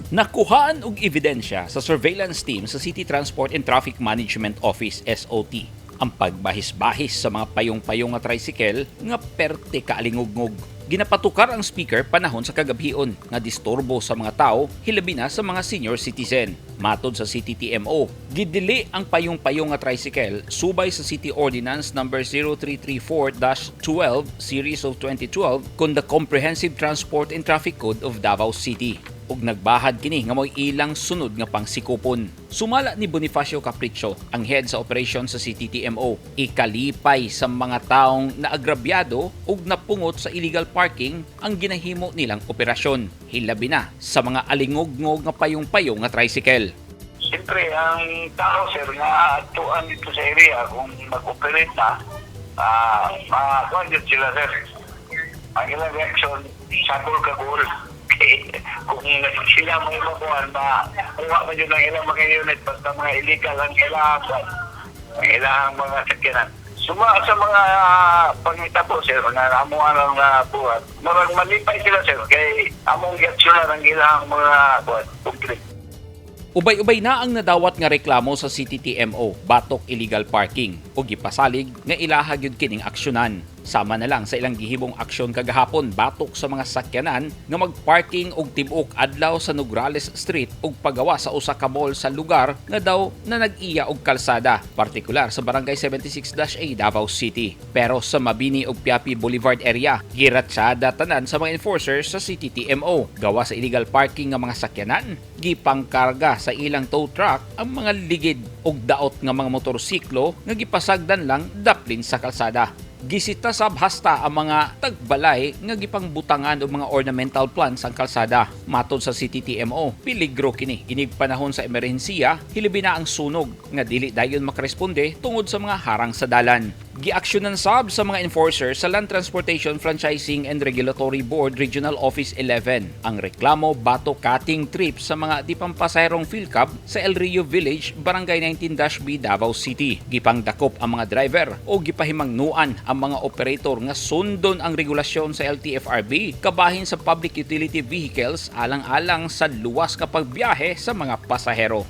Nakuhaan og ebidensya sa surveillance team sa City Transport and Traffic Management Office SOT ang pagbahis-bahis sa mga payong-payong nga tricycle nga perte kaalingugngog. Ginapatukar ang speaker panahon sa kagabhion nga disturbo sa mga tao, hilabi na sa mga senior citizen. Matod sa CTTMO, gidili ang payong-payong nga tricycle subay sa City Ordinance No. 0334-12 Series of 2012 kon the Comprehensive Transport and Traffic Code of Davao City. Ug nagbahad kini nga mo'y ilang sunod nga pangsikupon. Sumala ni Bonifacio Capricho, ang head sa operation sa CTTMO, ikalipay sa mga taong naagrabyado ug napungot sa illegal parking ang ginahimo nilang operasyon. Hilabi na sa mga alingog-ngog nga payong-payong nga tricycle. Siyempre, ang tao, sir, nga atuan dito sa area, kung mag-operate na, makakonjut sila, sir. Ang ilang reaction, sabol ka goal. Kung sila may mabuhan, makuha mo yun ang ilang mga unit, basta mga illegal ang ilang mga sakyanan. Suma sa mga pangita po, sir, na amuan ang buhat, marang malipay sila, sir, kay among reaksyonan ang ilang mga buhat, complete. Ubay-ubay na ang nadawat nga reklamo sa CTTMO, batok illegal parking, o gipasalig nga ilaha gyud kining aksyonan. Sama na lang sa ilang gihibong aksyon kagahapon batok sa mga sakyanan nga magparking og tibok adlaw sa Nograles Street ug pagawa sa usa ka mall sa lugar nga daw na nag-iya og kalsada, partikular sa Barangay 76-A Davao City. Pero sa Mabini ug Piapi Boulevard area, giratsyada tanan sa mga enforcers sa CTTMO. Gawa sa illegal parking nga mga sakyanan, gipangkarga sa ilang tow truck ang mga ligid ug daot nga mga motorsiklo nga gipasagdan lang daplin sa kalsada. Gisita sab hasta ang mga tagbalay nga gipangbutangan og mga ornamental plants ang kalsada. Matod sa CTTMO, peligro kini inig panahon sa emerhensiya, hilabi na ang sunog nga dili dayon makaresponde tungod sa mga harang sa dalan. Giaksyonan sab sa mga enforcer sa Land Transportation Franchising and Regulatory Board Regional Office 11 ang reklamo bato cutting trip sa mga di pampasaherong field cab sa El Rio Village, Barangay 19-B, Davao City. Gipangdakop ang mga driver o gipahimangnuan ang mga operator nga sundon ang regulasyon sa LTFRB kabahin sa public utility vehicles alang-alang sa luwas nga pagbiyahe sa mga pasahero.